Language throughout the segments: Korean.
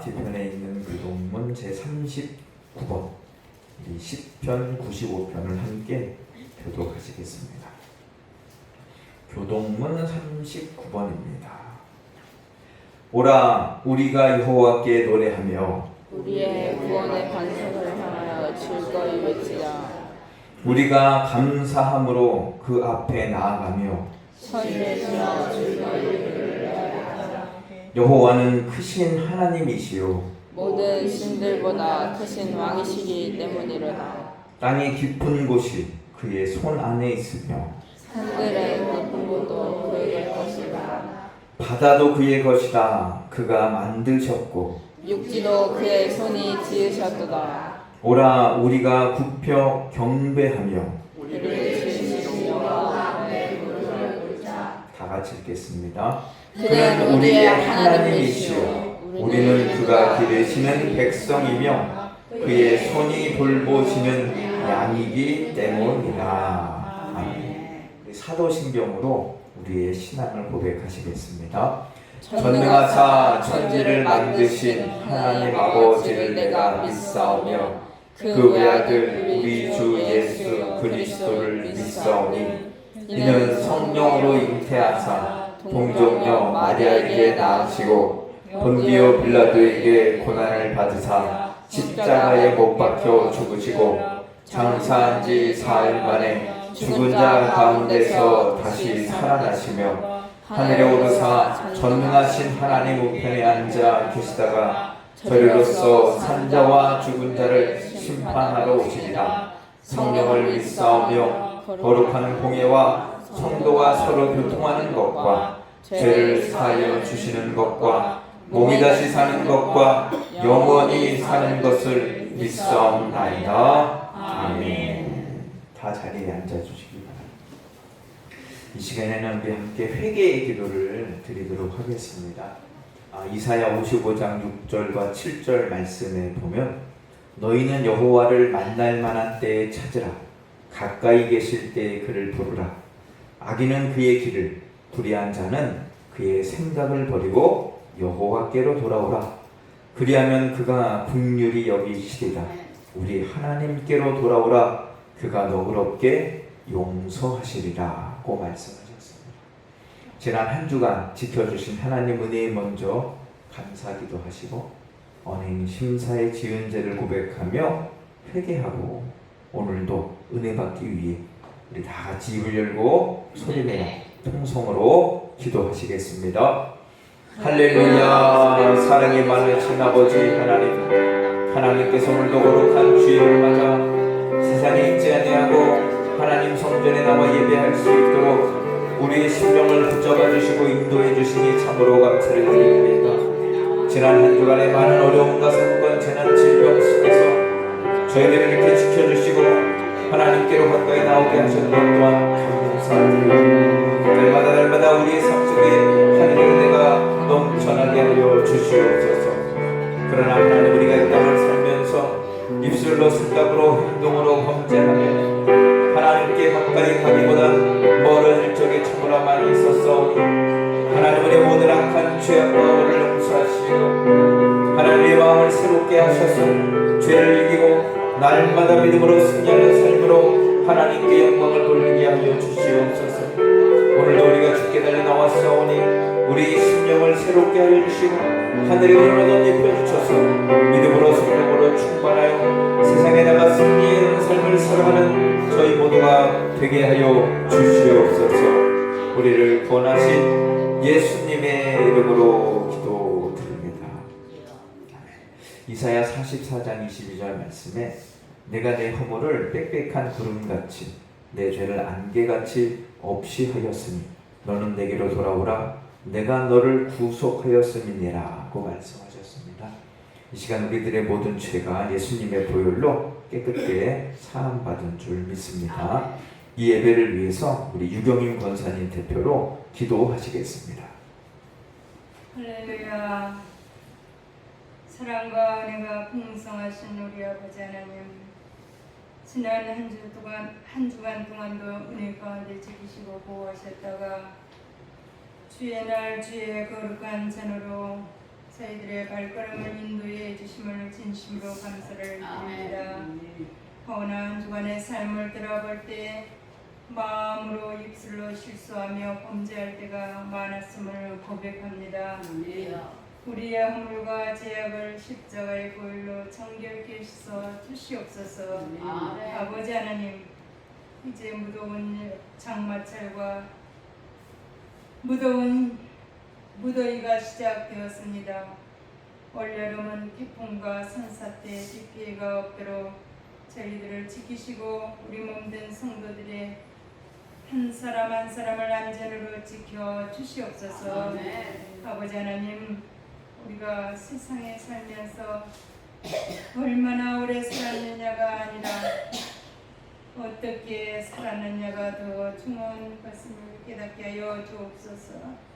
뒤편에 있는 교동문 제39번 이 시편 95편을 함께 교독하시겠습니다. 교동문 39번입니다. 오라 우리가 여호와께 노래하며 우리의 구원의 반석을 향하여 즐거이 외치자. 우리가 감사함으로 그 앞에 나아가며 선지며 즐거이 노래하자. 여호와는 크신 하나님이시요 모든 신들보다 크신 왕이시기 때문이로다. 땅의 깊은 곳이 그의 손 안에 있으며 산들의 높은 곳도 그의 것이다. 바다도 그의 것이다. 그가 만드셨고 육지도 그의 손이 지으셨도다. 오라 우리가 굽혀 경배하며 우리를 지으신 여호와 앞에 무릎을 꿇자. 다 같이 읽겠습니다. 그는 우리의 하나님이시오. 우리는 그가 기르시는 백성이며 그의 손이 돌보시는 양이기 때문이다. 아멘. 사도신경으로 우리의 신앙을 고백하시겠습니다. 전능하사 천지를 만드신 하나님 아버지를 내가 믿사오며 그 외아들 우리 주 예수 그리스도를 믿사오니 이는 성령으로 잉태하사 동정녀 마리아에게 낳으시고 본디오 빌라도에게 고난을 받으사 십자가에 못 박혀 죽으시고 장사한 지 4일 만에 죽은 자 가운데서 다시 살아나시며 하늘에 오르사 전능하신 하나님 우편에 앉아 계시다가 저리로서 산자와 죽은 자를 심판하러 오시리라. 성령을 믿사오며 거룩한 공예와 성도가 서로 교통하는 것과 죄를 사하여 주시는 것과 몸이 다시 사는 것과 영원히 사는 것을 믿사옵나이다. 아멘. 다 자리에 앉아주시기 바랍니다. 이 시간에는 우리 함께 회개의 기도를 드리도록 하겠습니다. 이사야 55장 6절과 7절 말씀에 보면 너희는 여호와를 만날 만한 때에 찾으라. 가까이 계실 때에 그를 부르라. 악인은 그의 길을, 불의한 자는 그의 생각을 버리고 여호와께로 돌아오라. 그리하면 그가 긍휼히 여기시리라. 우리 하나님께로 돌아오라. 그가 너그럽게 용서하시리라고 말씀하셨습니다. 지난 한 주간 지켜주신 하나님 은혜에 먼저 감사기도 하시고 언행 심사의 지은 죄를 고백하며 회개하고 오늘도 은혜 받기 위해 우리 다 같이 입을 열고 소리내어 통성으로 기도하시겠습니다. 할렐루야. 사랑이 많으신 아버지 하나님께서 오늘도 거룩한 주일을 맞아 세상에 있지 아니하고 하나님 성전에 나와 예배할 수 있도록 우리의 심령을 붙잡아 주시고 인도해 주시니 참으로 감사를 드립니다. 지난 한 주간의 많은 어려움과 사건, 재난, 질병 속에서 저희들을 이렇게 지켜주시고 하나님께로 가까이 나오게 하셨던 것 또한 감사드립니다. 날마다 우리의 삶 속에 하늘의 은혜가 넘쳐나게 하여 주시옵소서. 그러나 하나님 우리가 이 땅을 살면서 입술로 생각으로 행동으로 범죄하며 하나님께 가까이 가기보다 멀어질 적에 참으로 많이 있었사오니 하나님 우리의 모든 악한 죄악과 오를 용서하시고 하나님의 마음을 새롭게 하셔서 죄를 이기고 날마다 믿음으로 승리하는 삶으로 하나님께 영광을 돌리게 하여 주시옵소서. 오늘도 우리가 주께 달려 나왔사오니 우리 심령을 새롭게 하여 주시고 하늘의 은혜로 덧입혀 주셔서 믿음으로 성령으로 충만하여 세상에 나가 승리하는 삶을 살아가는 저희 모두가 되게 하여 주시옵소서. 우리를 구원하신 예수님의 이름으로 기도드립니다. 이사야 44장 22절 말씀에 내가 내 허물을 빽빽한 구름같이 내 죄를 안개같이 없이 하였으니 너는 내게로 돌아오라. 내가 너를 구속하였음이니라고 말씀하셨습니다. 이 시간 우리들의 모든 죄가 예수님의 보혈로 깨끗게 사함받은 줄 믿습니다. 이 예배를 위해서 우리 유경임 권사님 대표로 기도하시겠습니다. 할렐루야. 사랑과 은혜가 풍성하신 우리 아버지 하나님, 지난 한 주간 동안도 은혜 가운데 지키시고 보호하셨다가 주의 날 주의 거룩한 전으로 저희들의 발걸음을 인도해 주심을 진심으로 감사를 드립니다. 허나 한 주간의 삶을 돌아볼 때 마음으로 입술로 실수하며 범죄할 때가 많았음을 고백합니다. 우리의 허물과 죄악을 십자가의 보혈로 정결케 씻어 주시옵소서. 아버지 하나님, 이제 무더운 장마철과 무더운 무더위가 시작되었습니다. 올여름은 태풍과 산사태, 비 피해가 없도록 저희들을 지키시고 우리 몸된 성도들의 한 사람 한 사람을 안전으로 지켜 주시옵소서. 아버지 하나님, 우리가 세상에 살면서 얼마나 오래 살았느냐가 아니라 어떻게 살았느냐가 더 중요한 것을 깨닫게 하여 주옵소서.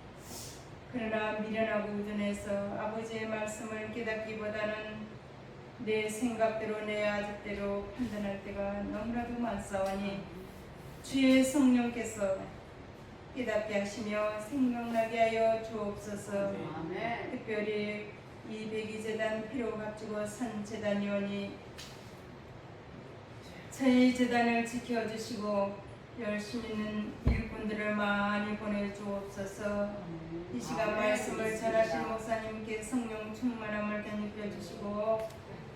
그러나 미련하고 우둔해서 아버지의 말씀을 깨닫기보다는 내 생각대로 내 아집대로 판단할 때가 너무나도 많사오니 주의 성령께서 깨닫게 하시며 생각나게 하여 주옵소서. 특별히 이 백이재단 피로 값주고 산 재단위원이 저희 재단을 지켜주시고 열심히 있는 일꾼들을 많이 보내주옵소서. 이 시간 말씀을 전하신 목사님께 성령 충만함을 덧입혀 주시고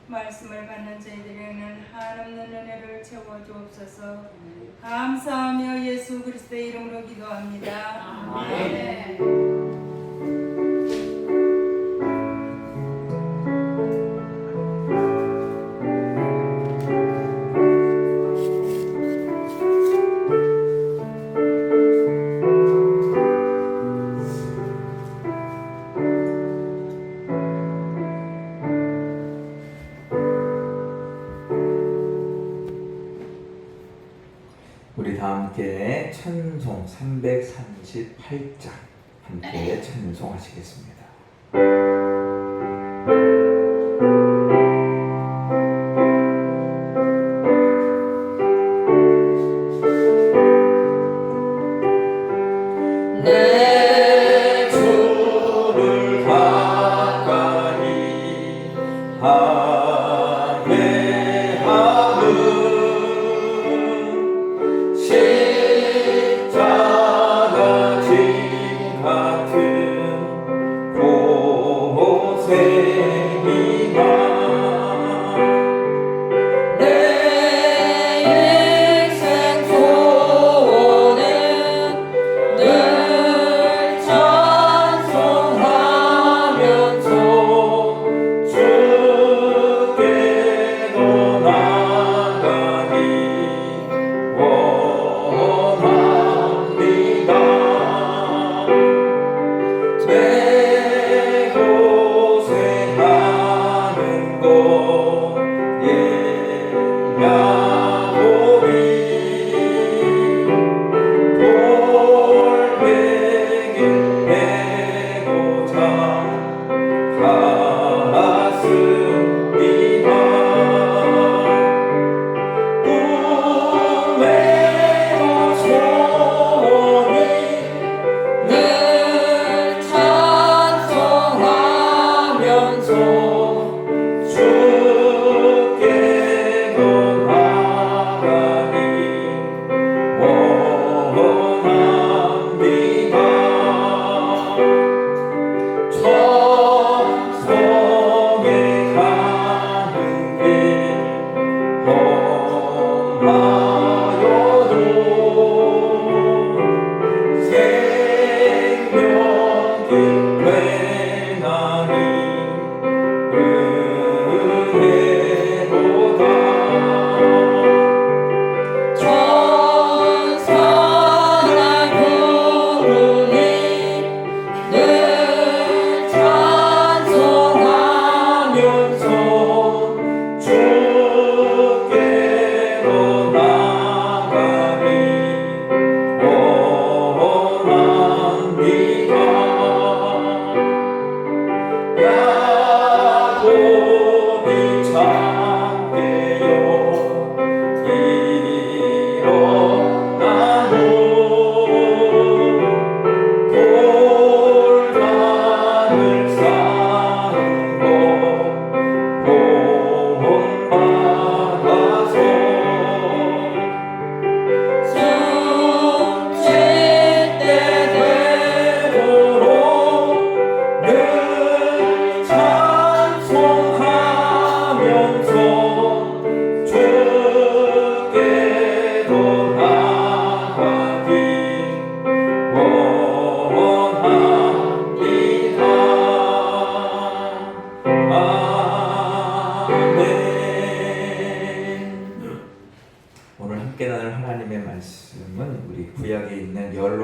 말씀을 받는 저희들에게는 한없는 은혜를 채워주옵소서. 감사하며 예수 그리스도의 이름으로 기도합니다. 아멘. 우리 다 함께 찬송 338장 함께 찬송하시겠습니다. 내 주를 가까이 하게 하는 십자가 짐 같은 곳에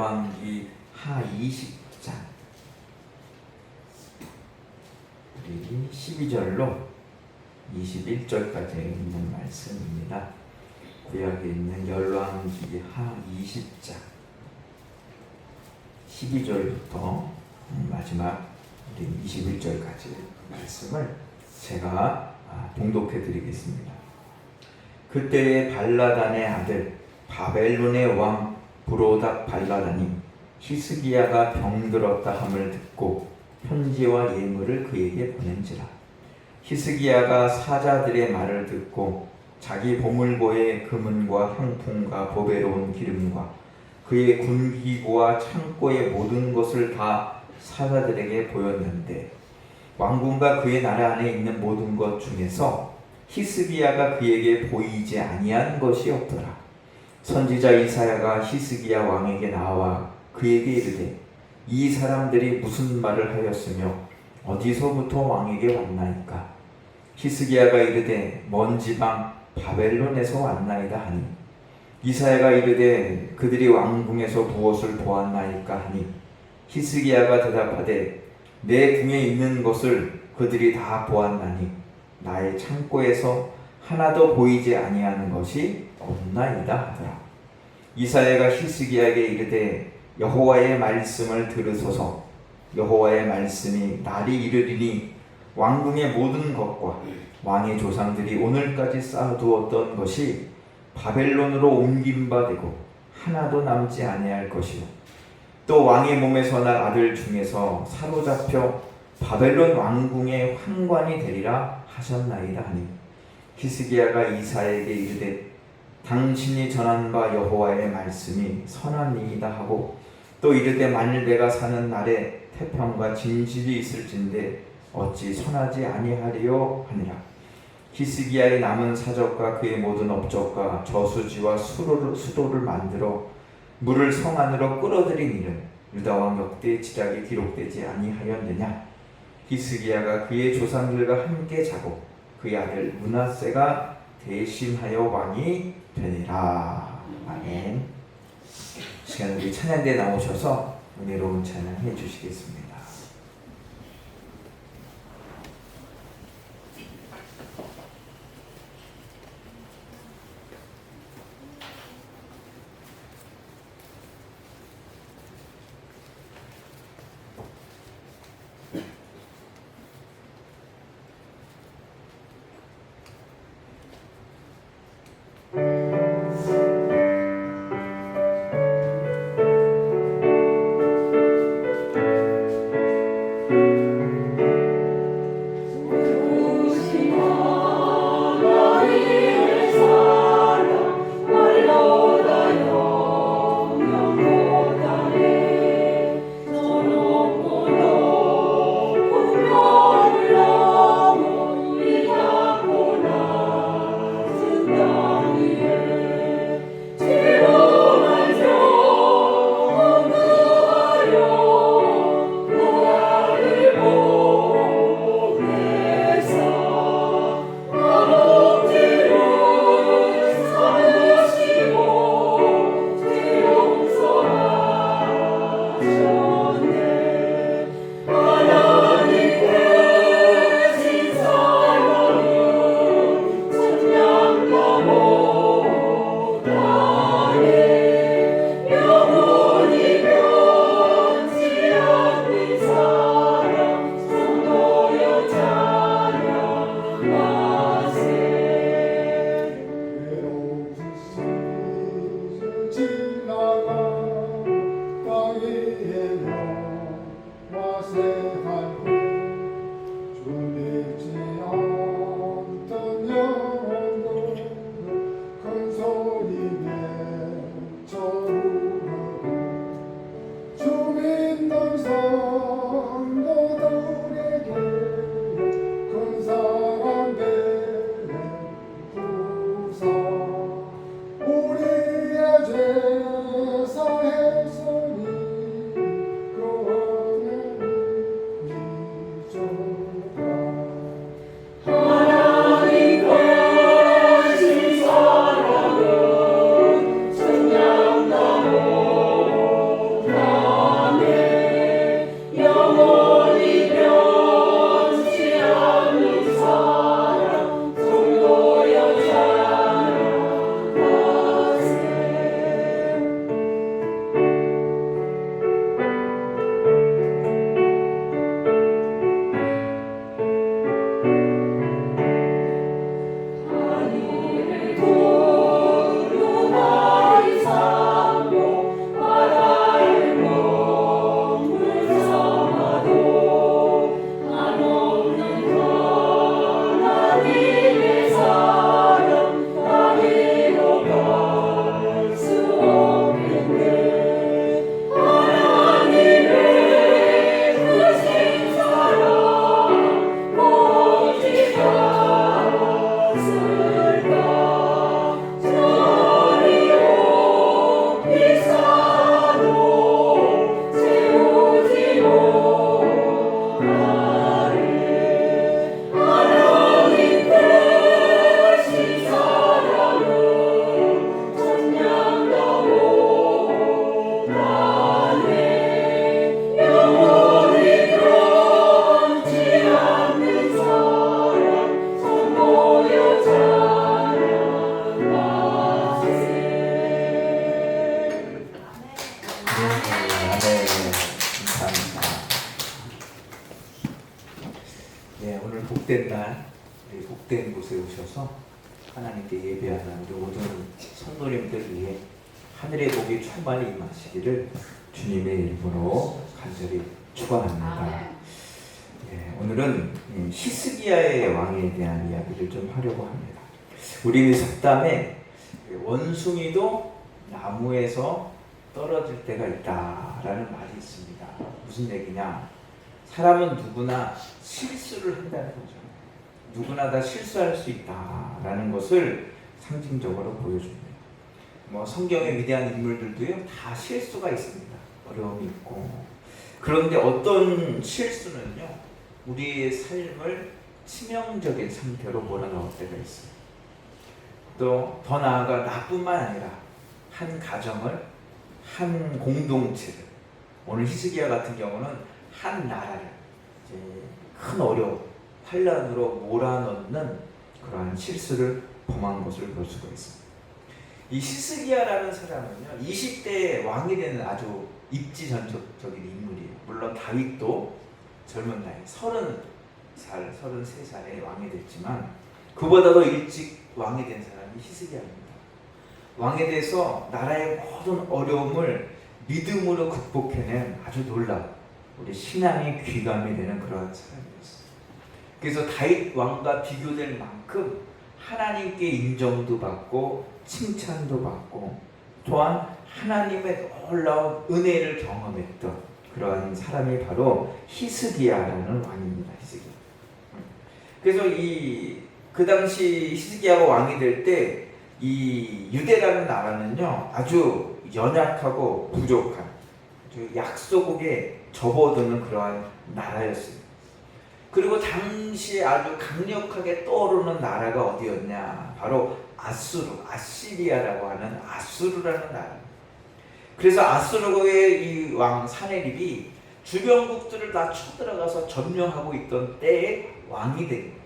열왕기 하 20장 우리 12절로 21절까지 있는 말씀입니다. 구약에 있는 열왕기 하 20장 12절부터 마지막 21절까지 말씀을 제가 봉독해 드리겠습니다. 그때에 발라단의 아들 바벨론의 왕 브로닥 발라단이 히스기야가 병들었다 함을 듣고 편지와 예물을 그에게 보낸지라. 히스기야가 사자들의 말을 듣고 자기 보물고에 금은과 향품과 보배로운 기름과 그의 군기구와 창고의 모든 것을 다 사자들에게 보였는데 왕궁과 그의 나라 안에 있는 모든 것 중에서 히스기야가 그에게 보이지 아니한 것이 없더라. 선지자 이사야가 히스기야 왕에게 나와 그에게 이르되 이 사람들이 무슨 말을 하였으며 어디서부터 왕에게 왔나이까? 히스기야가 이르되 먼 지방 바벨론에서 왔나이다 하니 이사야가 이르되 그들이 왕궁에서 무엇을 보았나이까 하니 히스기야가 대답하되 내 궁에 있는 것을 그들이 다 보았나니 나의 창고에서 하나도 보이지 아니하는 것이 없나이다 하더라. 이사야가 히스기야에게 이르되 여호와의 말씀을 들으소서. 여호와의 말씀이 날이 이르리니 왕궁의 모든 것과 왕의 조상들이 오늘까지 쌓아두었던 것이 바벨론으로 옮긴 바 되고 하나도 남지 아니할 것이요 또 왕의 몸에서 날 아들 중에서 사로잡혀 바벨론 왕궁의 환관이 되리라 하셨나이다 하니 히스기야가 이사야에게 이르되 당신이 전한 바 여호와의 말씀이 선함이이다 하고 또 이르되 만일 내가 사는 날에 태평과 진실이 있을진데 어찌 선하지 아니하리요 하니라. 히스기야의 남은 사적과 그의 모든 업적과 저수지와 수도를 만들어 물을 성 안으로 끌어들인 일은 유다 왕 역대의 지략이 기록되지 아니하였느냐. 히스기야가 그의 조상들과 함께 자고 그의 아들 므낫세가 대신하여 왕이 되니라. 아멘. 시간 우리 찬양대에 나오셔서 은혜로운 찬양 해주시겠습니다. 복된 날, 복된 곳에 오셔서 하나님께 예배하는 우리 모든 성도님들 위해 하늘의 복이 충만히 임하시기를 주님의 이름으로 간절히 축원합니다. 오늘은 히스기야의 왕에 대한 이야기를 좀 하려고 합니다. 우리 속담에 원숭이도 나무에서 떨어질 때가 있다라는 말이 있습니다. 무슨 얘기냐? 사람은 누구나 실수를 한다는 거죠. 누구나 다 실수할 수 있다라는 것을 상징적으로 보여줍니다. 성경의 위대한 인물들도요, 다 실수가 있습니다. 어려움이 있고. 그런데 어떤 실수는요, 우리의 삶을 치명적인 상태로 몰아넣을 때가 있어요. 또 더 나아가 나뿐만 아니라 한 가정을, 한 공동체를, 오늘 히스기야 같은 경우는 한 나라를 이제 큰 어려움, 환란으로 몰아넣는 그러한 실수를 범한 것을 볼 수가 있습니다. 이 히스기야라는 사람은요, 20대에 왕이 되는 아주 입지전적인 인물이에요. 물론 다윗도 젊은 나이 30살, 33살에 왕이 됐지만 그보다도 일찍 왕이 된 사람이 히스기야입니다. 왕에 대해서 나라의 모든 어려움을 믿음으로 극복해낸 아주 놀라운 우리 신앙의 귀감이 되는 그러한 사람이었어요. 그래서 다윗 왕과 비교될 만큼 하나님께 인정도 받고 칭찬도 받고 또한 하나님의 놀라운 은혜를 경험했던 그러한 사람이 바로 히스기야라는 왕입니다. 히스기야. 그래서 그 당시 히스기야가 왕이 될 때 이 유대라는 나라는요, 아주 연약하고 부족한 약소국에 접어드는 그러한 나라였어요. 그리고 당시에 아주 강력하게 떠오르는 나라가 어디였냐? 바로 아시리아라고 하는 아수르라는 나라. 그래서 아수르의 이 왕 사네립이 주변국들을 다 쳐들어가서 점령하고 있던 때에 왕이 된 거예요.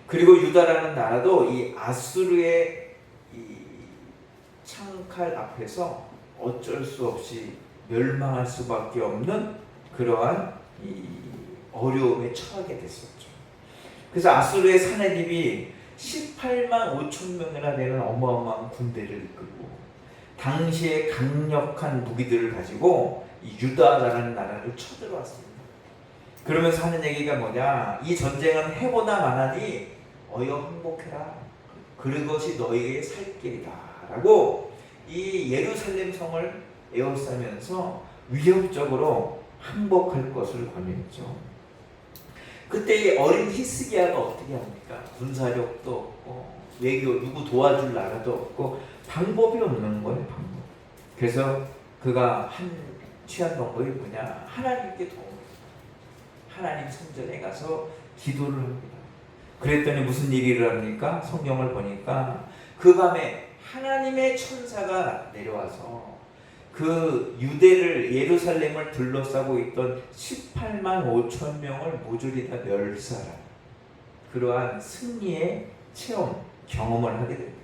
그리고 유다라는 나라도 이 아수르의 이 창칼 앞에서 어쩔 수 없이 멸망할 수밖에 없는 그러한 이 어려움에 처하게 됐었죠. 그래서 아수르의 사네립이 18만 5천 명이나 되는 어마어마한 군대를 이끌고 당시에 강력한 무기들을 가지고 이 유다라는 나라를 쳐들어왔습니다. 그러면서 하는 얘기가 뭐냐? 이 전쟁은 해보나 마나니 어여 항복해라. 그것이 너희의 살 길이다. 라고 이 예루살렘 성을 에워싸면서 위협적으로 항복할 것을 권유했죠. 그때 이 어린 히스기야가 어떻게 합니까? 군사력도 없고 외교 누구 도와줄 나라도 없고 방법이 없는 거예요. 방법. 그래서 그가 취한 방법이 뭐냐? 하나님께 도움을, 하나님 성전에 가서 기도를 합니다. 그랬더니 무슨 일이 일어납니까? 성경을 보니까 그 밤에 하나님의 천사가 내려와서 그 유대를, 예루살렘을 둘러싸고 있던 18만 5천 명을 모조리 다 멸살한 그러한 승리의 경험을 하게 됩니다.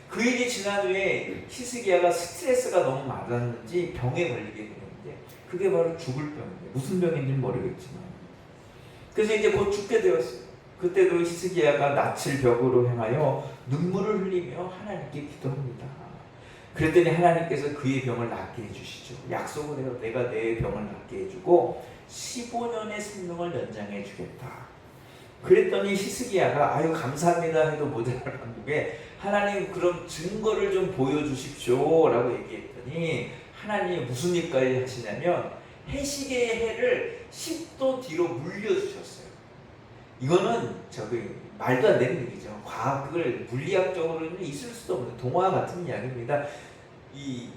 그 일이 지난 후에 히스기야가 스트레스가 너무 많았는지 병에 걸리게 되는데 그게 바로 죽을 병이에요. 무슨 병인지는 모르겠지만. 그래서 이제 곧 죽게 되었어요. 그때도 히스기야가 낯을 벽으로 향하여 눈물을 흘리며 하나님께 기도합니다. 그랬더니 하나님께서 그의 병을 낫게 해주시죠. 약속을 해요. 내가 내 병을 낫게 해주고 15년의 생명을 연장해 주겠다. 그랬더니 히스기야가 아유 감사합니다 해도 모자랄 한국에 하나님 그럼 증거를 좀 보여주십시오 라고 얘기했더니 하나님이 무슨 일까지 하시냐면 해시계의 해를 10도 뒤로 물려주셨어요. 이거는 말도 안 되는 얘기죠. 과학을 물리학적으로는 있을 수도 없는 동화 같은 이야기입니다. 이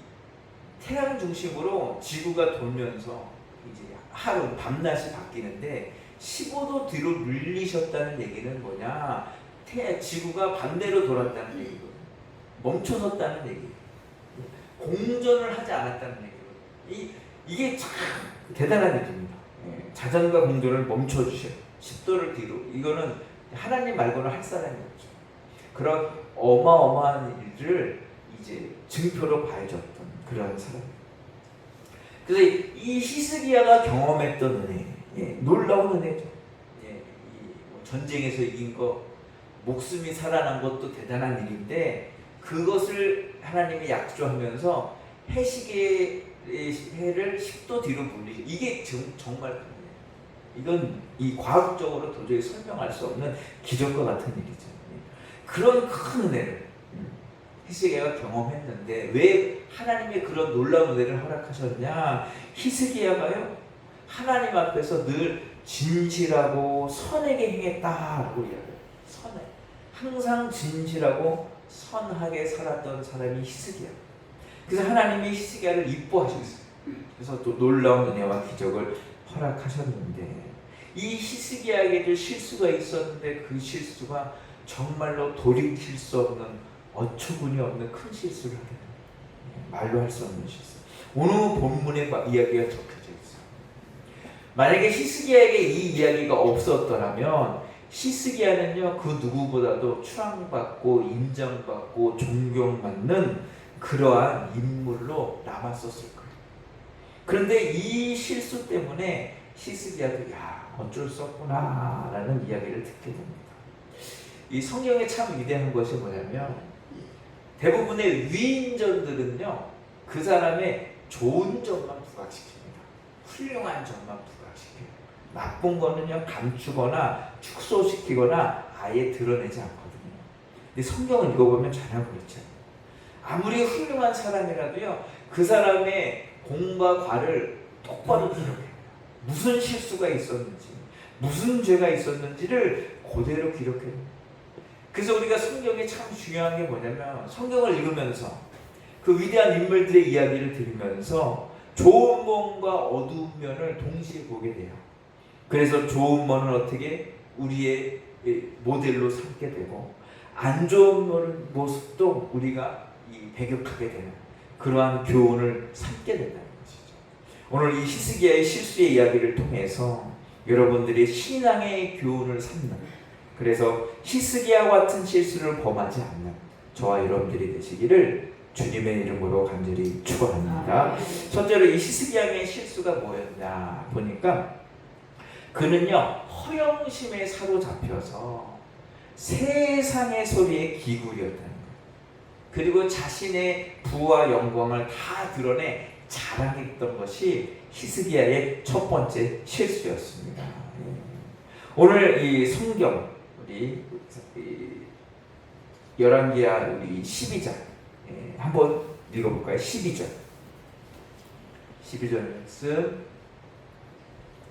태양 중심으로 지구가 돌면서 이제 하루 밤낮이 바뀌는데 15도 뒤로 물리셨다는 얘기는 뭐냐? 지구가 반대로 돌았다는 얘기거든요. 멈춰섰다는 얘기. 공전을 하지 않았다는 얘기거든요. 이게 참 대단한 얘기입니다. 자전거 공전을 멈춰주셔요. 10도를 뒤로. 이거는 하나님 말고는 할 사람이 없죠. 그런 어마어마한 일을 이제 증표로 봐줬던 그런 사람입니다. 그래서 이 히스기야가 경험했던 은혜, 놀라운 은혜죠. 전쟁에서 이긴 거, 목숨이 살아난 것도 대단한 일인데 그것을 하나님이 약조하면서 해를 10도 뒤로 물리죠. 이게 정말 큰 일이에요. 이건 이 과학적으로 도저히 설명할 수 없는 기적과 같은 일이죠. 그런 큰 은혜를 히스기야가 경험했는데 왜 하나님의 그런 놀라운 은혜를 허락하셨냐? 히스기야가요 하나님 앞에서 늘 진실하고 선하게 행했다라고 이야기해요. 선해. 항상 진실하고 선하게 살았던 사람이 히스기야. 그래서 하나님이 히스기야를 이뻐하셨어요. 그래서 또 놀라운 은혜와 기적을 허락하셨는데 이 히스기야에게도 실수가 있었는데 그 실수가 정말로 돌이킬 수 없는 어처구니 없는 큰 실수를 하게 됩니다. 말로 할 수 없는 실수. 오늘 본문에 이야기가 적혀져 있어요. 만약에 히스기야에게 이 이야기가 없었더라면 히스기야는요 그 누구보다도 추앙받고 인정받고 존경받는 그러한 인물로 남았었을 거예요. 그런데 이 실수 때문에 히스기야도 야 어쩔 수 없구나 라는 이야기를 듣게 됩니다. 이 성경에 참 위대한 것이 뭐냐면 대부분의 위인전들은요 그 사람의 좋은 점만 부각시킵니다. 훌륭한 점만 부각시켜요. 나쁜 거는요 감추거나 축소시키거나 아예 드러내지 않거든요. 근데 성경을 읽어보면 전혀 그렇지 않아요. 아무리 훌륭한 사람이라도요 그 사람의 공과 과를 똑바로 기록해요. 무슨 실수가 있었는지 무슨 죄가 있었는지를 그대로 기록해요. 그래서 우리가 성경에 참 중요한 게 뭐냐면 성경을 읽으면서 그 위대한 인물들의 이야기를 들으면서 좋은 면과 어두운 면을 동시에 보게 돼요. 그래서 좋은 면은 어떻게 우리의 모델로 삼게 되고 안 좋은 모습도 우리가 배격하게 되는 그러한 교훈을 삼게 된다는 것이죠. 오늘 이 히스기야의 실수의 이야기를 통해서 여러분들이 신앙의 교훈을 삼는 그래서 히스기야와 같은 실수를 범하지 않는 저와 여러분들이 되시기를 주님의 이름으로 간절히 축원합니다. 첫째로 이 히스기야의 실수가 뭐였냐 보니까 그는요 허영심에 사로잡혀서 세상의 소리에 기울였다는 거예요. 그리고 자신의 부와 영광을 다 드러내 자랑했던 것이 히스기야의 첫 번째 실수였습니다. 오늘 이 성경 우리 열왕기하 우리 12장 한번 읽어볼까요? 12절 말씀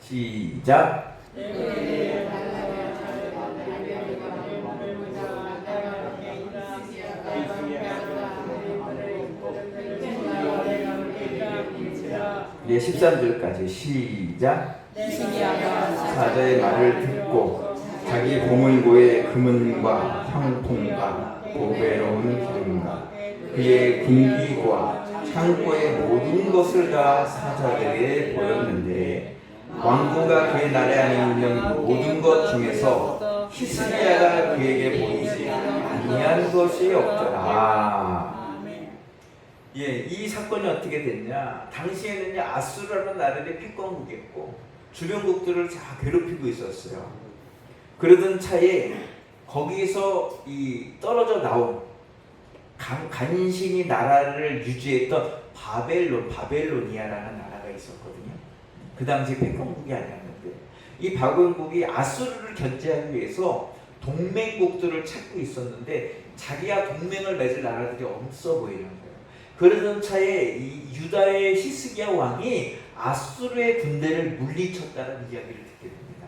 시작. 네, 13절까지 시작. 사자의 말을 듣고 자기 보물고의 금은과 향통과 보배로운 기름과 그의 금기와 창고의 모든 것을 다 사자들에게 보였는데 왕궁과 그의 나라에 안에 있는 모든 것 중에서 히스기야가 그에게 보이지 아니한 것이 없더라. 예, 이 사건이 어떻게 됐냐? 당시에는요 아수르라는 나라의 패권국이었고 주변국들을 다 괴롭히고 있었어요. 그러던 차에 거기에서 이 떨어져 나온 간신히 나라를 유지했던 바벨로니아라는 나라가 있었거든요. 그 당시 패권국이 아니었는데 이 바벨국이 아수르를 견제하기 위해서 동맹국들을 찾고 있었는데 자기가 동맹을 맺을 나라들이 없어 보이는 거예요. 그러던 차에 이 유다의 히스기야 왕이 아수르의 군대를 물리쳤다는 이야기를 듣게 됩니다.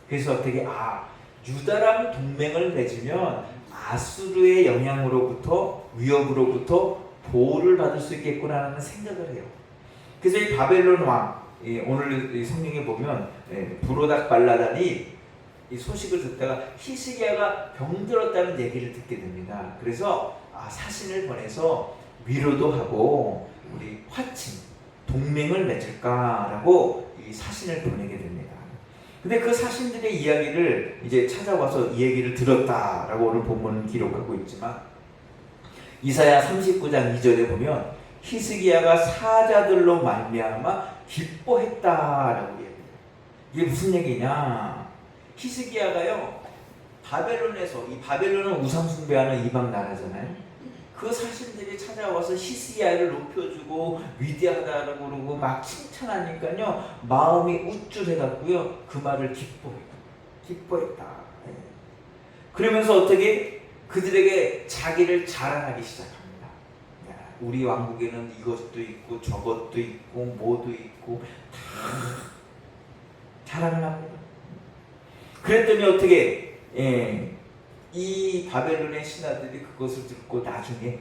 그래서 어떻게 유다랑 동맹을 맺으면 아수르의 영향으로부터 위협으로부터 보호를 받을 수 있겠구나 하는 생각을 해요. 그래서 이 바벨론 왕 오늘 이 성경에 보면 브로닥 발라단이 이 소식을 듣다가 히스기야가 병들었다는 얘기를 듣게 됩니다. 그래서 사신을 보내서 위로도 하고 우리 화친 동맹을 맺을까라고 이 사신을 보내게 됩니다. 근데 그 사신들의 이야기를 이제 찾아와서 이 얘기를 들었다라고 오늘 본문은 기록하고 있지만 이사야 39장 2절에 보면 히스기야가 사자들로 말미암아 기뻐했다라고 얘기해요. 이게 무슨 얘기냐? 히스기야가요 바벨론에서, 이 바벨론은 우상 숭배하는 이방 나라잖아요. 그 사신들이 찾아와서 히스기야를 높여주고 위대하다고 그러고 막 칭찬하니까요, 마음이 우쭐해갖고요, 그 말을 기뻐했다. 그러면서 어떻게 그들에게 자기를 자랑하기 시작합니다. 야, 우리 왕국에는 이것도 있고 저것도 있고 뭐도 있고 다 자랑을 합니다. 그랬더니 어떻게 이 바벨론의 신하들이 그것을 듣고 나중에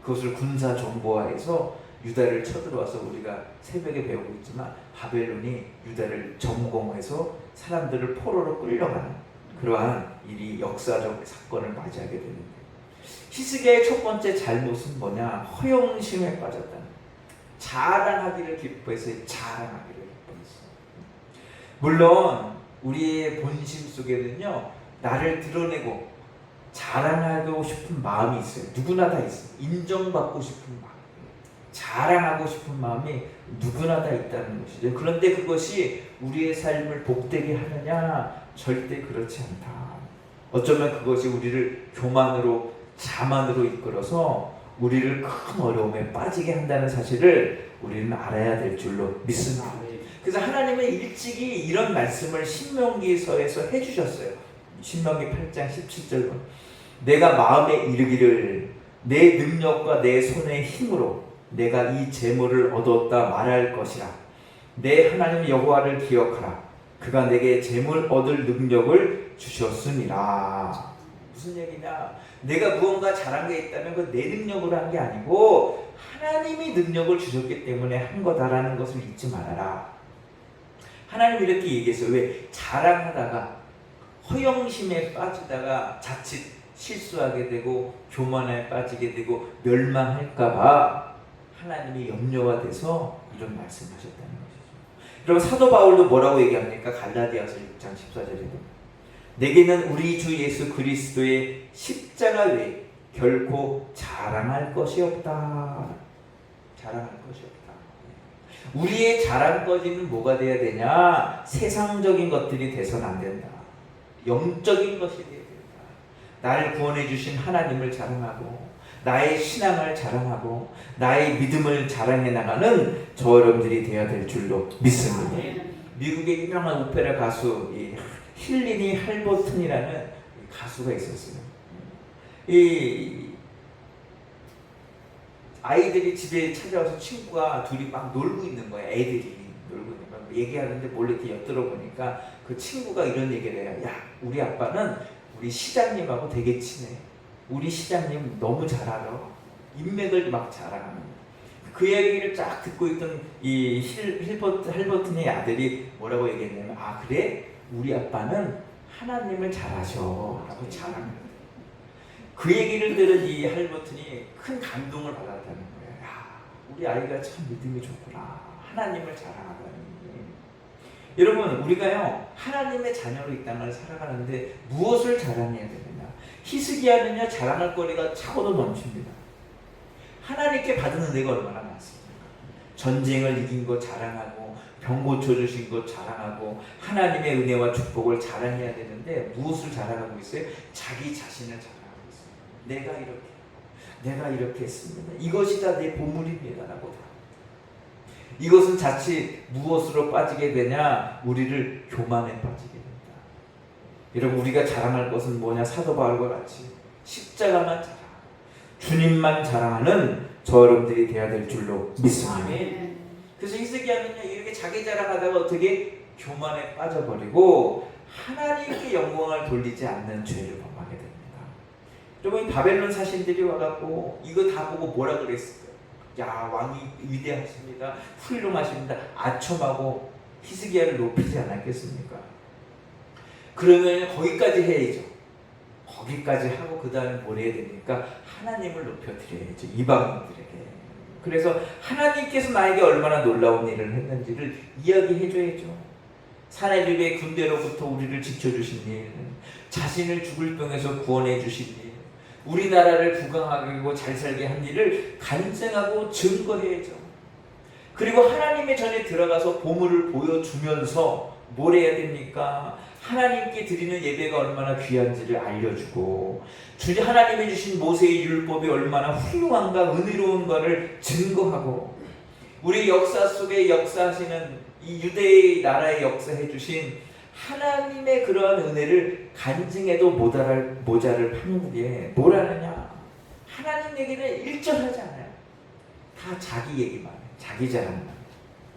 그것을 군사 정보화해서 유다를 쳐들어와서, 우리가 새벽에 배우고 있지만 바벨론이 유다를 점공해서 사람들을 포로로 끌려가는 그러한 일이 역사적 사건을 맞이하게 되는데, 히스기야의 첫 번째 잘못은 뭐냐? 허영심에 빠졌다는, 자랑하기를 기뻐해서 자랑하기를 기뻐했어. 물론 우리의 본심 속에는요, 나를 드러내고 자랑하고 싶은 마음이 있어요. 누구나 다 있어요. 인정받고 싶은 마음, 자랑하고 싶은 마음이 누구나 다 있다는 것이죠. 그런데 그것이 우리의 삶을 복되게 하느냐? 절대 그렇지 않다. 어쩌면 그것이 우리를 교만으로, 자만으로 이끌어서 우리를 큰 어려움에 빠지게 한다는 사실을 우리는 알아야 될 줄로 믿습니다. 그래서 하나님은 일찍이 이런 말씀을 신명기서에서 해주셨어요. 신명기 8장 17절, 내가 마음에 이르기를 내 능력과 내 손의 힘으로 내가 이 재물을 얻었다 말할 것이라. 내 하나님 여호와를 기억하라. 그가 내게 재물 얻을 능력을 주셨음이라. 무슨 얘기냐? 내가 무언가 잘한 게 있다면 그 내 능력으로 한 게 아니고 하나님이 능력을 주셨기 때문에 한 거다라는 것을 잊지 말아라. 하나님 이렇게 얘기했어요. 왜? 자랑하다가 허영심에 빠지다가 자칫 실수하게 되고 교만에 빠지게 되고 멸망할까봐 하나님이 염려가 돼서 이런 말씀하셨다는 것이죠. 그럼 사도 바울도 뭐라고 얘기합니까? 갈라디아서 6장 14절에도 내게는 우리 주 예수 그리스도의 십자가 외에 결코 자랑할 것이 없다. 자랑할 것이 없다. 우리의 자랑거리는 뭐가 돼야 되냐? 세상적인 것들이 돼서는 안 된다. 영적인 것이 돼야 된다. 나를 구원해 주신 하나님을 자랑하고 나의 신앙을 자랑하고 나의 믿음을 자랑해 나가는 저 여러분들이 되어야 될 줄로 믿습니다. 미국의 유명한 오페라 가수 힐리니 할버튼이라는 가수가 있었어요. 이 아이들이 집에 찾아와서 친구가 둘이 막 놀고 있는 거야. 애들이 놀고 있는 거야. 얘기하는데 몰래 이렇게 엿들어 보니까 그 친구가 이런 얘기를 해요. 야, 우리 아빠는 우리 시장님하고 되게 친해. 우리 시장님 너무 잘 알아. 인맥을 막 자랑하는 거야. 그 얘기를 쫙 듣고 있던 이 할버튼의 아들이 뭐라고 얘기했냐면, 아 그래? 우리 아빠는 하나님을 잘 아셔 라고 자랑해요. 그 얘기를 들은 이 할버튼이 큰 감동을 받았다는 거예요. 야, 우리 아이가 참 믿음이 좋구나. 하나님을 자랑하다니. 여러분, 우리가요 하나님의 자녀로 이 땅을 살아가는데 무엇을 자랑해야 되느냐? 히스기야는요 자랑할 거리가 차고도 넘칩니다. 하나님께 받은 은혜가 얼마나 많습니까? 전쟁을 이긴 거 자랑하고 병 고쳐주신 것 자랑하고 하나님의 은혜와 축복을 자랑해야 되는데 무엇을 자랑하고 있어요? 자기 자신을 자랑하고 있어요. 내가 이렇게 했습니다. 이것이 다 내 보물입니다 라고. 이것은 자칫 무엇으로 빠지게 되냐? 우리를 교만에 빠지게 된다. 여러분, 우리가 자랑할 것은 뭐냐? 사도 바울과 같이 십자가만 자랑, 주님만 자랑하는 저 여러분들이 되어야 될 줄로 믿습니다. 아멘. 그래서 히스기야는요 이렇게 자기 자랑하다가 어떻게 교만에 빠져버리고 하나님께 영광을 돌리지 않는 죄를 범하게 됩니다. 여러분, 이 바벨론 사신들이 와갖고 이거 다 보고 뭐라 그랬을까요? 야, 왕이 위대하십니다. 훌륭하십니다. 아첨하고 히스기야를 높이지 않았겠습니까? 그러면 거기까지 해야죠. 거기까지 하고 그 다음에 뭘 해야 됩니까? 하나님을 높여드려야죠. 이방인들에게. 그래서 하나님께서 나에게 얼마나 놀라운 일을 했는지를 이야기해줘야죠. 사내립의 군대로부터 우리를 지켜주신 일, 자신을 죽을 병에서 구원해 주신 일, 우리나라를 부강하게 하고 잘 살게 한 일을 간증하고 증거해야죠. 그리고 하나님의 전에 들어가서 보물을 보여주면서 뭘 해야 됩니까? 하나님께 드리는 예배가 얼마나 귀한지를 알려주고 하나님이 주신 모세의 율법이 얼마나 훌륭한가 은혜로운가를 증거하고 우리 역사 속에 역사하시는 이 유대의 나라에 역사해 주신 하나님의 그러한 은혜를 간증해도 모자를 파는 게 뭘 하느냐? 하나님 얘기는 일절하지 않아요. 다 자기 얘기만 해. 자기 자랑만.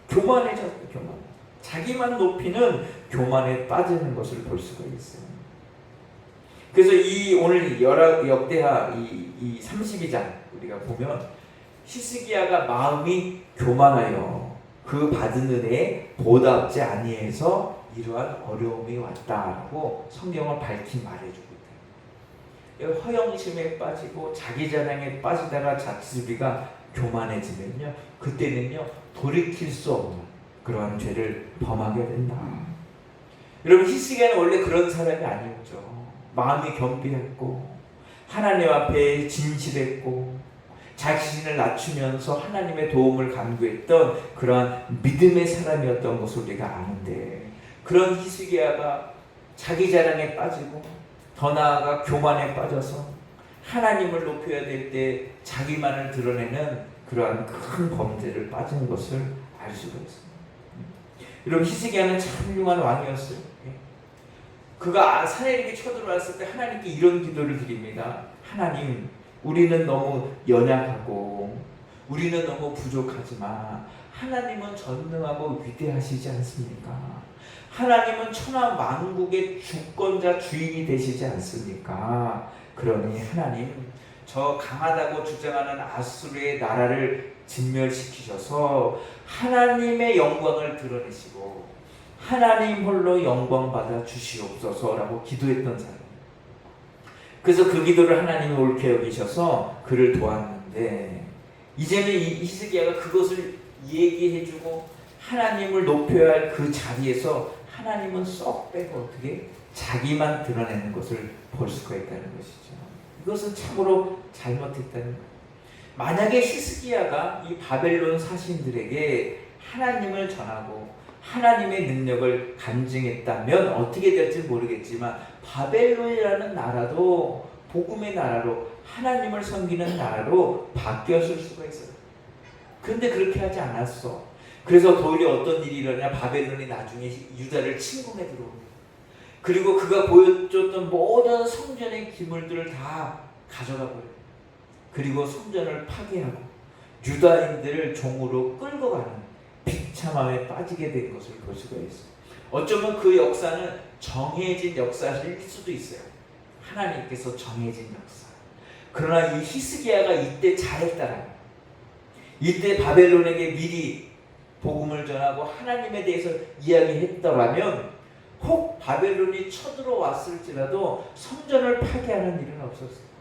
교만해졌어. 교만. 자기만 높이는 교만에 빠지는 것을 볼 수가 있어요. 그래서 이 오늘 역대하 이 32장 우리가 보면 히스기야가 마음이 교만하여 그 받은 은혜에 보답지 아니해서 이러한 어려움이 왔다라고 성경을 밝히 말해주고 있다. 허영심에 빠지고 자기 자랑에 빠지다가 자기주비가 교만해지면요, 그때는요 돌이킬 수 없는 그러한 죄를 범하게 된다. 여러분 히스기야는 원래 그런 사람이 아니었죠. 마음이 겸비했고 하나님 앞에 진실했고 자신을 낮추면서 하나님의 도움을 간구했던 그러한 믿음의 사람이었던 것을 우리가 아는데, 그런 히스기야가 자기 자랑에 빠지고 더 나아가 교만에 빠져서 하나님을 높여야 될 때 자기만을 드러내는 그러한 큰 범죄를 빠진 것을 알 수가 있습니다. 여러분 히스기야는 참 훌륭한 왕이었어요. 그가 사내에게 쳐들어왔을 때 하나님께 이런 기도를 드립니다. 하나님, 우리는 너무 연약하고 우리는 너무 부족하지만 하나님은 전능하고 위대하시지 않습니까? 하나님은 천하 만국의 주권자 주인이 되시지 않습니까? 그러니 하나님, 저 강하다고 주장하는 아수르의 나라를 진멸시키셔서 하나님의 영광을 드러내시고 하나님 홀로 영광 받아 주시옵소서라고 기도했던 사람. 그래서 그 기도를 하나님이 옳게 여기셔서 그를 도왔는데, 이제는 이 히스기야가 그것을 얘기해주고 하나님을 높여야 할 그 자리에서 하나님은 쏙 빼고 어떻게 자기만 드러내는 것을 볼 수가 있다는 것이죠. 이것은 참으로 잘못했다는 거예요. 만약에 히스기야가 이 바벨론 사신들에게 하나님을 전하고 하나님의 능력을 간증했다면 어떻게 될지 모르겠지만 바벨론이라는 나라도 복음의 나라로 하나님을 섬기는 나라로 바뀌었을 수가 있어요. 그런데 그렇게 하지 않았어. 그래서 도리어 어떤 일이 일어나냐, 바벨론이 나중에 유다를 침공해 들어옵니다. 그리고 그가 보여줬던 모든 성전의 기물들을 다 가져가 버려요. 그리고 성전을 파괴하고 유다인들을 종으로 끌고 가는 비참함에 빠지게 된 것을 볼 수가 있어요. 어쩌면 그 역사는 정해진 역사일 수도 있어요. 하나님께서 정해진 역사. 그러나 이 히스기야가 이때 잘했다라는, 이때 바벨론에게 미리 복음을 전하고 하나님에 대해서 이야기했더라면 혹 바벨론이 쳐들어왔을지라도 성전을 파괴하는 일은 없었어요.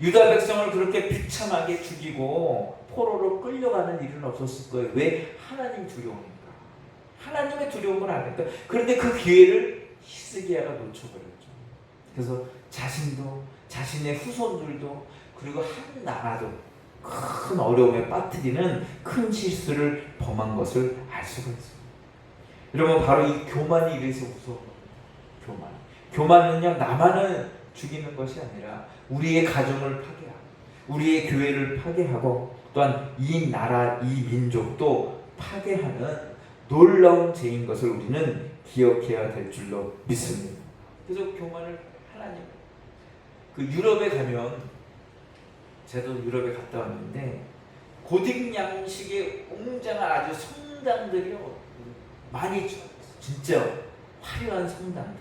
유다 백성을 그렇게 비참하게 죽이고 포로로 끌려가는 일은 없었을 거예요. 왜? 하나님 두려우니까. 하나님의 두려움을 아니까. 그런데 그 기회를 히스기야가 놓쳐버렸죠. 그래서 자신도 자신의 후손들도 그리고 한 나라도 큰 어려움에 빠뜨리는 큰 실수를 범한 것을 알 수가 있습니다. 여러분, 바로 이 교만이 이래서 무서운 겁니다. 교만은요, 나만을 죽이는 것이 아니라 우리의 가정을 파괴하고 우리의 교회를 파괴하고 또한 이 나라, 이 민족도 파괴하는 놀라운 죄인 것을 우리는 기억해야 될 줄로 믿습니다. 그래서 교만을 하나님, 그 유럽에 가면, 저도 유럽에 갔다 왔는데 고딕 양식의 웅장한 아주 성당들이 많이 있죠. 진짜 화려한 성당들,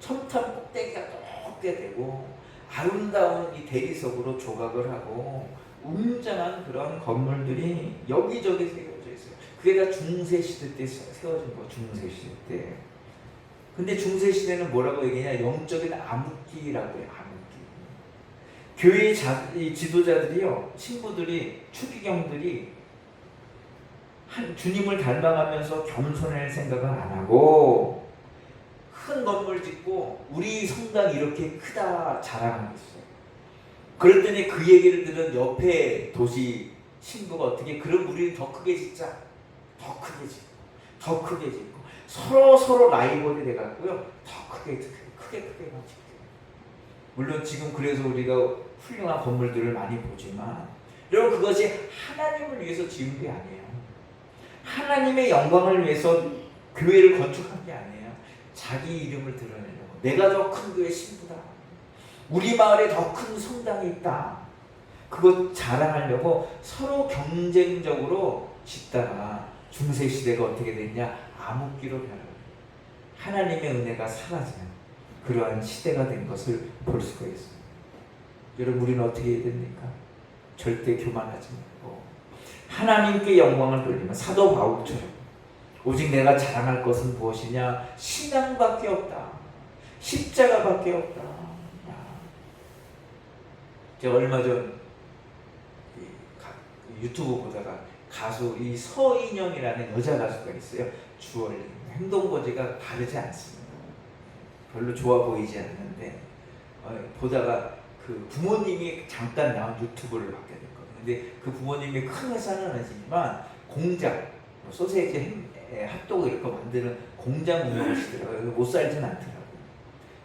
첨탑 꼭대기가 높게 되고 아름다운 이 대리석으로 조각을 하고 웅장한 그런 건물들이 여기저기 세워져 있어요. 그게 다 중세시대 때 세워진 거, 중세시대 때. 근데 중세시대는 뭐라고 얘기하냐, 영적인 암흑기라고 해요. 암흑기. 교회의 지도자들이요, 신부들이, 추기경들이 주님을 닮아가면서 겸손할 생각은 안 하고 큰 건물 짓고 우리 성당이 이렇게 크다 자랑하고 있어요. 그랬더니 그 얘기를 들은 옆에 도시 신부가 어떻게, 그럼 우리는 더 크게 짓자, 더 크게 짓고 더 크게 짓고 서로 라이벌이 돼갖고요 더 크게 번지게. 물론 지금 그래서 우리가 훌륭한 건물들을 많이 보지만 여러분 그것이 하나님을 위해서 지은 게 아니에요. 하나님의 영광을 위해서 교회를 건축한 게 아니에요. 자기 이름을 드러내려고. 내가 더 큰 교회 신부다. 우리 마을에 더 큰 성당이 있다. 그것 자랑하려고 서로 경쟁적으로 짓다가 중세시대가 어떻게 됐냐? 암흑기로 변하고 하나님의 은혜가 사라지는 그러한 시대가 된 것을 볼 수가 있어요. 여러분 우리는 어떻게 해야 됩니까? 절대 교만하지 말고 하나님께 영광을 돌리면 사도 바울처럼 오직 내가 자랑할 것은 무엇이냐? 신앙밖에 없다. 십자가밖에 없다. 제가 얼마 전 유튜브 보다가 가수 이 서인영이라는 여자 가수가 있어요. 주얼리 행동거지가 다르지 않습니다. 별로 좋아 보이지 않는데 보다가 그 부모님이 잠깐 나온 유튜브를 받게 됐거든요. 근데 그 부모님이 큰 회사는 아니지만 공장 소세지 핫도그 이렇게 만드는 공장 운영하시더라고요. 못 살진 않더라고요.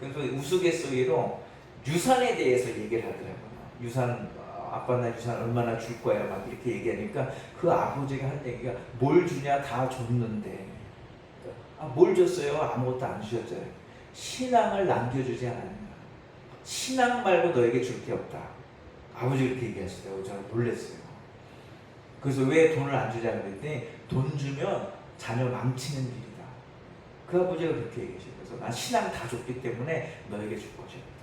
그래서 우스갯소리로 유산에 대해서 얘기를 하더라고요. 유산 아빠 나 유산 얼마나 줄 거야 막 이렇게 얘기하니까 그 아버지가 한 얘기가 뭘 주냐 다 줬는데 뭘 줬어요? 아무것도 안 주셨잖아요. 신앙을 남겨주지 않았냐. 신앙 말고 너에게 줄 게 없다. 아버지가 그렇게 얘기하시더라고요. 저는 놀랐어요. 그래서 왜 돈을 안 주냐고 그랬더니 돈 주면 자녀 망치는 일이다. 그 아버지가 그렇게 얘기하셨어요. 그래서 난 신앙 다 줬기 때문에 너에게 줄 것이 없다.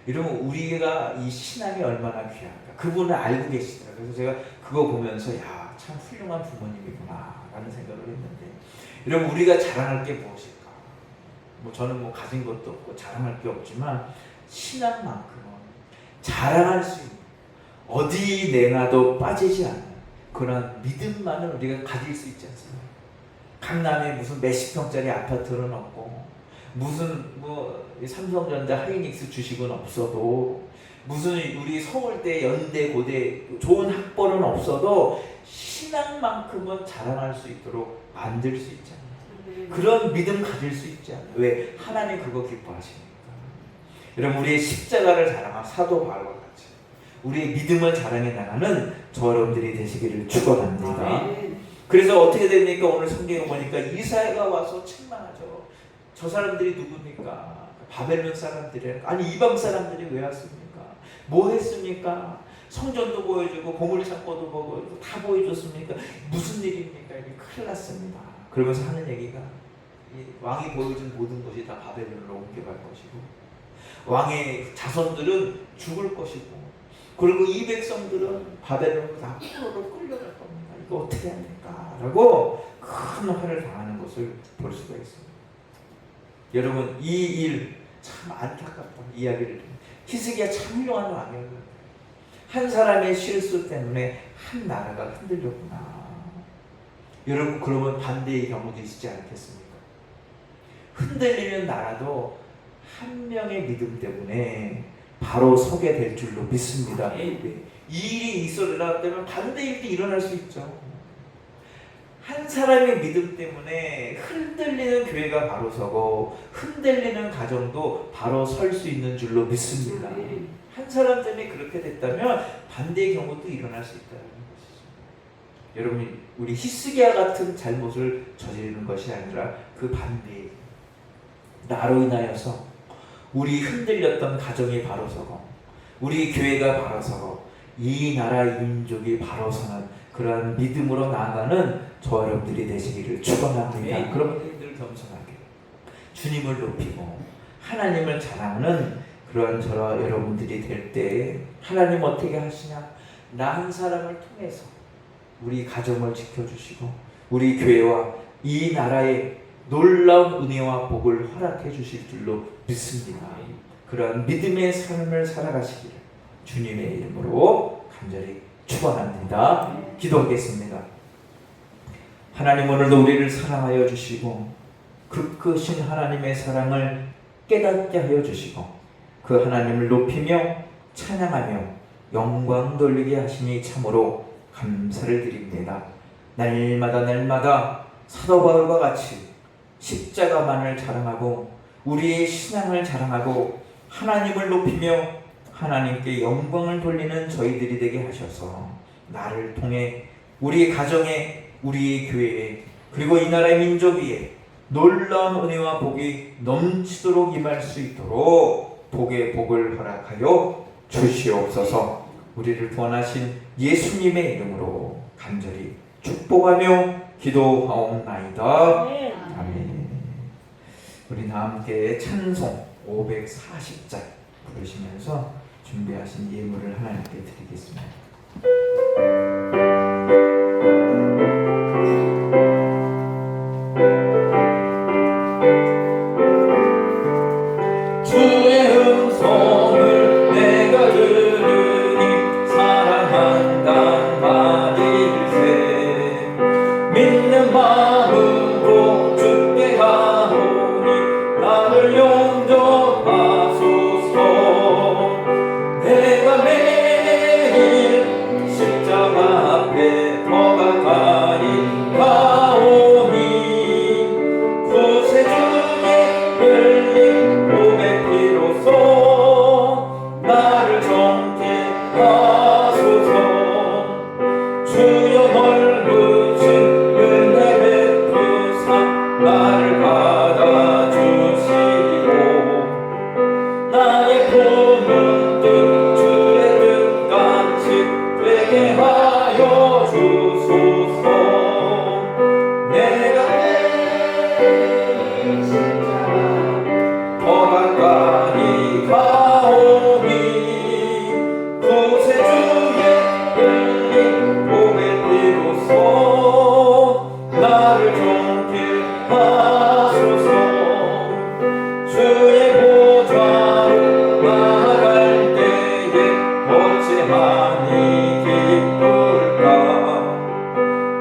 이러면 우리가 이 신앙이 얼마나 귀한가. 그분을 알고 계시더라고요. 그래서 제가 그거 보면서 야, 참 훌륭한 부모님이구나 라는 생각을 했는데 여러분 우리가 자랑할 게 무엇일까? 뭐 저는 뭐 가진 것도 없고 자랑할 게 없지만 신앙만큼은 자랑할 수 있는 어디 내놔도 빠지지 않는 그런 믿음만은 우리가 가질 수 있지 않습니까? 강남에 무슨 몇십 평짜리 아파트는 없고 무슨 뭐 삼성전자 하이닉스 주식은 없어도 무슨 우리 서울대 연대 고대 좋은 학벌은 없어도 신앙만큼은 자랑할 수 있도록 만들 수 있잖아요. 그런 믿음 가질 수 있잖아요. 왜? 하나님 그거 기뻐하시니까. 여러분 우리의 십자가를 자랑한 사도 바울과 같이 우리의 믿음을 자랑해 나가는 저 여러분들이 되시기를 축원합니다. 그래서 어떻게 됩니까? 오늘 성경을 보니까 이사야가 와서 책망하죠. 저 사람들이 누굽니까? 바벨론 사람들이에요. 아니 이방 사람들이 왜 왔습니까? 뭐 했습니까? 성전도 보여주고 보물창고도 보여주고 다 보여줬습니까? 무슨 일입니까? 이게 큰일 났습니다. 그러면서 하는 얘기가 왕이 보여준 모든 것이 다 바벨론으로 옮겨갈 것이고 왕의 자손들은 죽을 것이고 그리고 이 백성들은 바벨론으로 다 포로로 끌려갈 겁니다. 이거 어떻게 합니까? 라고 큰 화를 당하는 것을 볼 수가 있습니다. 여러분 이 일 참 안타깝다 이야기를 히스기야 참 훌륭한 왕이었는데 한 사람의 실수 때문에 한 나라가 흔들렸구나. 여러분 그러면 반대의 경우도 있지 않겠습니까? 흔들리는 나라도 한 명의 믿음 때문에 바로 서게 될 줄로 믿습니다. 이 일이 있어라면 반대 일도 일어날 수 있죠. 한 사람의 믿음 때문에 흔들리는 교회가 바로 서고 흔들리는 가정도 바로 설 수 있는 줄로 믿습니다. 한 사람 때문에 그렇게 됐다면 반대의 경우도 일어날 수 있다는 것이죠. 여러분 우리 히스기야 같은 잘못을 저지르는 것이 아니라 그 반대의 나로 인하여서 우리 흔들렸던 가정이 바로 서고 우리 교회가 바로 서고 이 나라 민족이 바로 서는 그러한 믿음으로 나아가는 저 여러분들이 되시기를 축원합니다. 그런 분들 겸손하게 주님을 높이고 하나님을 자랑하는 그러한 저와 여러분들이 될 때 하나님 어떻게 하시냐? 나 한 사람을 통해서 우리 가정을 지켜주시고 우리 교회와 이 나라의 놀라운 은혜와 복을 허락해 주실 줄로 믿습니다. 그러한 믿음의 삶을 살아가시기를 주님의 이름으로 간절히 축원합니다. 기도하겠습니다. 하나님 오늘도 우리를 사랑하여 주시고 그 크신 하나님의 사랑을 깨닫게 하여 주시고 그 하나님을 높이며 찬양하며 영광 돌리게 하시니 참으로 감사를 드립니다. 날마다 사도 바울과 같이 십자가만을 자랑하고 우리의 신앙을 자랑하고 하나님을 높이며 하나님께 영광을 돌리는 저희들이 되게 하셔서 나를 통해 우리의 가정에, 우리의 교회에, 그리고 이 나라의 민족 위에 놀라운 은혜와 복이 넘치도록 임할 수 있도록 복의 복을 허락하여 주시옵소서. 우리를 구원하신 예수님의 이름으로 간절히 축복하며 기도하옵나이다. 아멘. 우리 다 함께 찬송 540장 부르시면서 준비하신 예물을 하나님께 드리겠습니다. 주의 음성을 내가 들으니 사랑한단 말일세. 믿는 마음으로 주께 가오니 나를 용접하소서. 내가 매일 십자가 앞에 더 가까이 가오니 구세주의 흘린 몸의 피로써 나를 정죄하소서. 주여 넓으신 은혜 베푸사 나를 받아주시고 나의 품은 뜻 주의 뜻같이 되게 하여 주소서. 내가 더 가까이 가오니 구세주의 흘린 몸의 피로써 나를 정죄하소서. 주의 보좌로 나아갈 때에 어찌하니 기쁠까.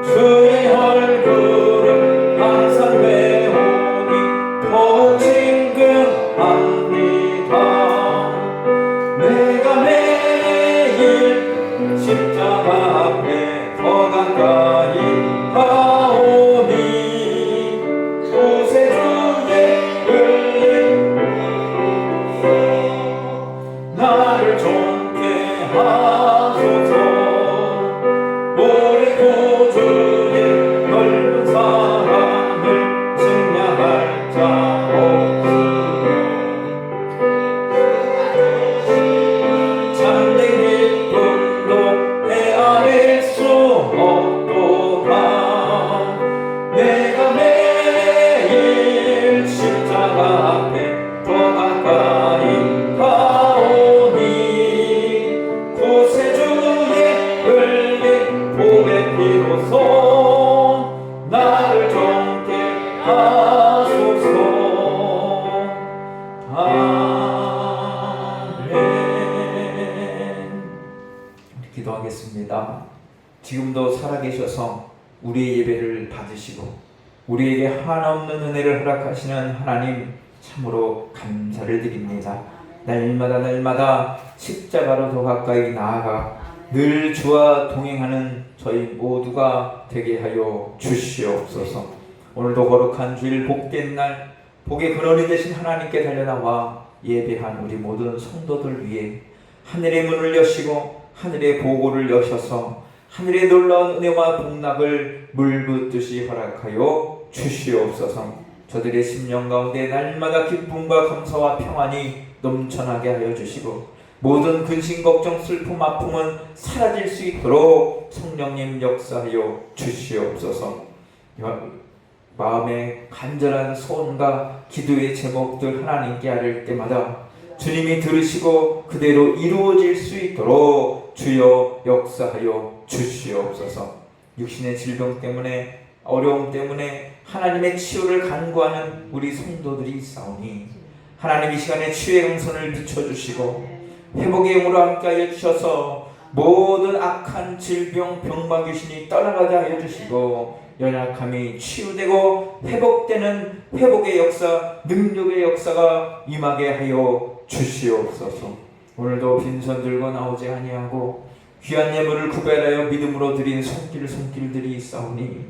주의 얼굴을 항상 배우니 더욱 친근합니다. 내가 매일 십자가 앞에 더 가까이 가오니 구세주의 흘린 나를 존귀하소서. 우리 구주의 넓은 사랑을 증명할 자 없으며 참된 기쁨도 헤아릴 수 없도다. 내가 매일 십자가 앞에 더 가까이 가오니 구세주의 흘린 몸의 피로써 나를 정죄하소서. 아멘. 우리 기도하겠습니다. 지금도 살아계셔서 우리의 예배를 받으시고 우리에게 하나없는 은혜를 허락하시는 하나님 참으로 감사를 드립니다. 날마다 십자가로 더 가까이 나아가 늘 주와 동행하는 저희 모두가 되게 하여 주시옵소서. 오늘도 거룩한 주일 복된 날 복의 근원이 되신 하나님께 달려나와 예배한 우리 모든 성도들 위해 하늘의 문을 여시고 하늘의 보고를 여셔서 하늘의 놀라운 은혜와 복락을 물붓듯이 허락하여 주시옵소서. 저들의 심령 가운데 날마다 기쁨과 감사와 평안이 넘쳐나게 하여 주시고 모든 근심, 걱정, 슬픔, 아픔은 사라질 수 있도록 성령님 역사하여 주시옵소서. 마음의 간절한 소원과 기도의 제목들 하나님께 아뢰을 때마다 주님이 들으시고 그대로 이루어질 수 있도록 주여 역사하여 주시옵소서. 육신의 질병 때문에 어려움 때문에 하나님의 치유를 간구하는 우리 성도들이 있사오니 하나님 이 시간에 치유의 응선을 비춰주시고 회복의 영으로 함께하여 주셔서 모든 악한 질병, 병마 귀신이 떠나가게 하여 주시고 연약함이 치유되고 회복되는 회복의 역사, 능력의 역사가 임하게 하여 주시옵소서. 오늘도 빈손 들고 나오지 아니하고 귀한 예물을 구별하여 믿음으로 드린 손길들이 있사오니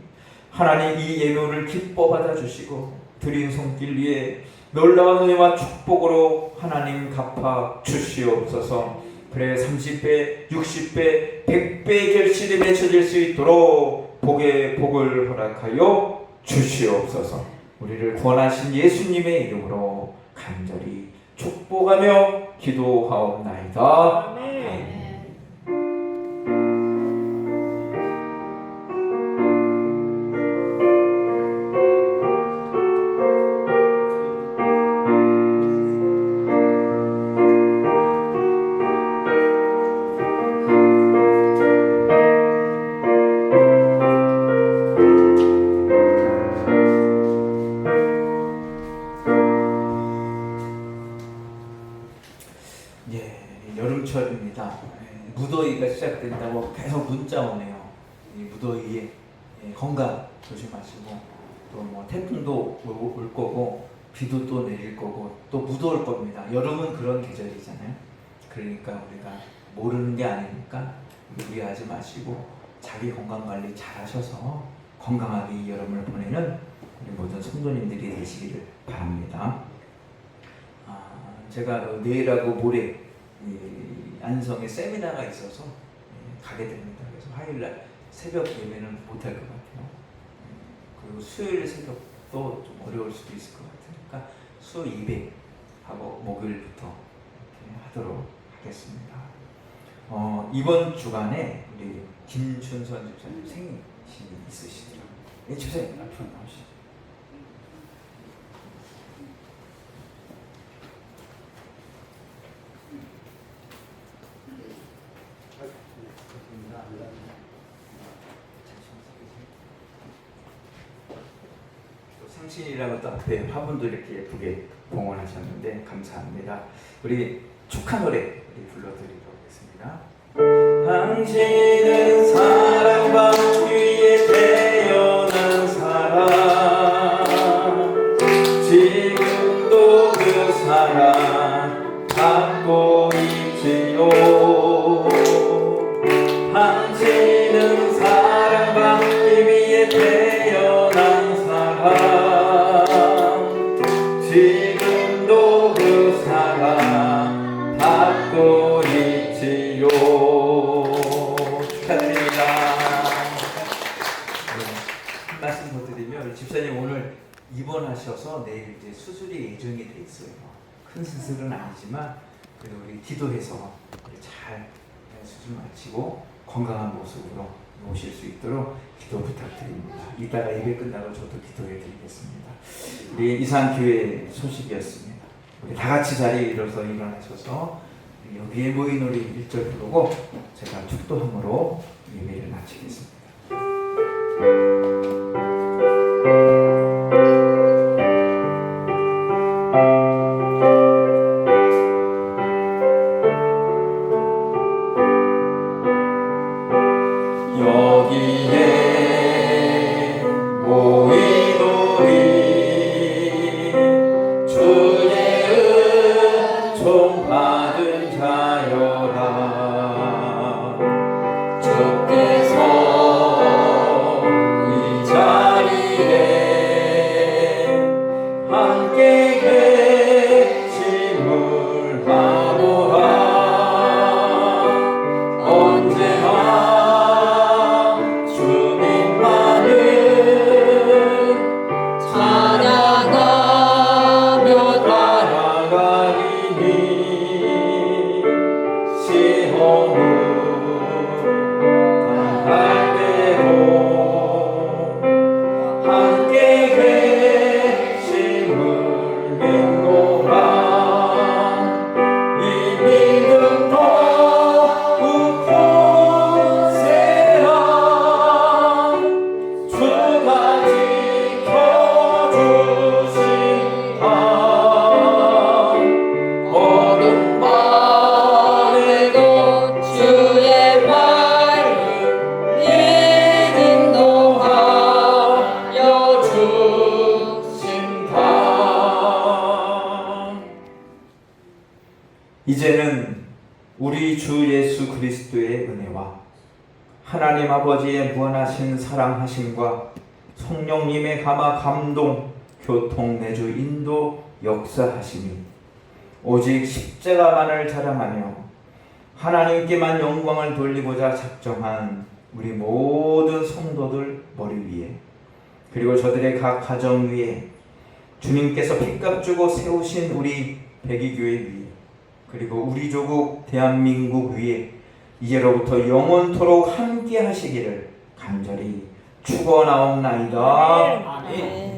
하나님 이 예물을 기뻐 받아주시고 드린 손길 위에 놀라운 은혜와 축복으로 하나님 갚아 주시옵소서. 그래 30배, 60배, 100배의 결실이 맺혀질 수 있도록 복에 복을 허락하여 주시옵소서. 우리를 구원하신 예수님의 이름으로 간절히 축복하며 기도하옵나이다. 아멘. 여름철입니다. 무더위가 시작된다고 계속 문자 오네요. 이 무더위에 건강 조심하시고 또 뭐 태풍도 올 거고 비도 또 내릴 거고 또 무더울 겁니다. 여름은 그런 계절이잖아요. 그러니까 우리가 모르는 게 아니니까 무리하지 마시고 자기 건강 관리 잘 하셔서 건강하게 이 여름을 보내는 우리 모든 성도님들이 되시기를 바랍니다. 제가 내일하고 모레 안성에 세미나가 있어서 가게 됩니다. 그래서 화요일날 새벽 예배는 못할 것 같아요. 그리고 수요일 새벽도 좀 어려울 수도 있을 것 같으니까 수 200하고 목요일부터 이렇게 하도록 하겠습니다. 이번 주간에 우리 김춘선 집사님 생신이 있으시더라고요. 네, 집사님 앞으로 나오시죠. 생신이라고 또 앞에 화분도 이렇게 예쁘게 봉헌하셨는데 감사합니다. 우리 축하 노래 우리 불러드리도록 하겠습니다. 당신은 사랑받기 위해 태어난 사람, 지금도 그 사랑 받고 있지요. 당신은 사랑받기 위해 태어난 사람, 지금도 그 사랑 받고 있지요. 축하드립니다. 한 말씀 더 드리면 우리 집사님 오늘 입원하셔서 내일 이제 수술이 예정이 돼 있어요. 큰 수술은 아니지만 그래도 우리 기도해서 우리 잘 수술 마치고 건강한 모습으로 오실 수 있도록 기도 부탁드립니다. 이따가 예배 끝나고 저도 기도해 드리겠습니다. 우리 이산교회 소식이었습니다. 우리 다 같이 자리에 일어나셔서 여기에 모인 우리 1절 부르고 제가 축도함으로 예배를 마치겠습니다. 이제는 우리 주 예수 그리스도의 은혜와 하나님 아버지의 무한하신 사랑하심과 성령님의 감화 감동 교통, 내주, 인도 역사하시니 오직 십자가만을 자랑하며 하나님께만 영광을 돌리고자 작정한 우리 모든 성도들 머리 위에, 그리고 저들의 각 가정 위에, 주님께서 핏값 주고 세우신 우리 백이교회 위에, 그리고 우리 조국 대한민국 위에 이제로부터 영원토록 함께 하시기를 간절히 축원하옵나이다. 아멘.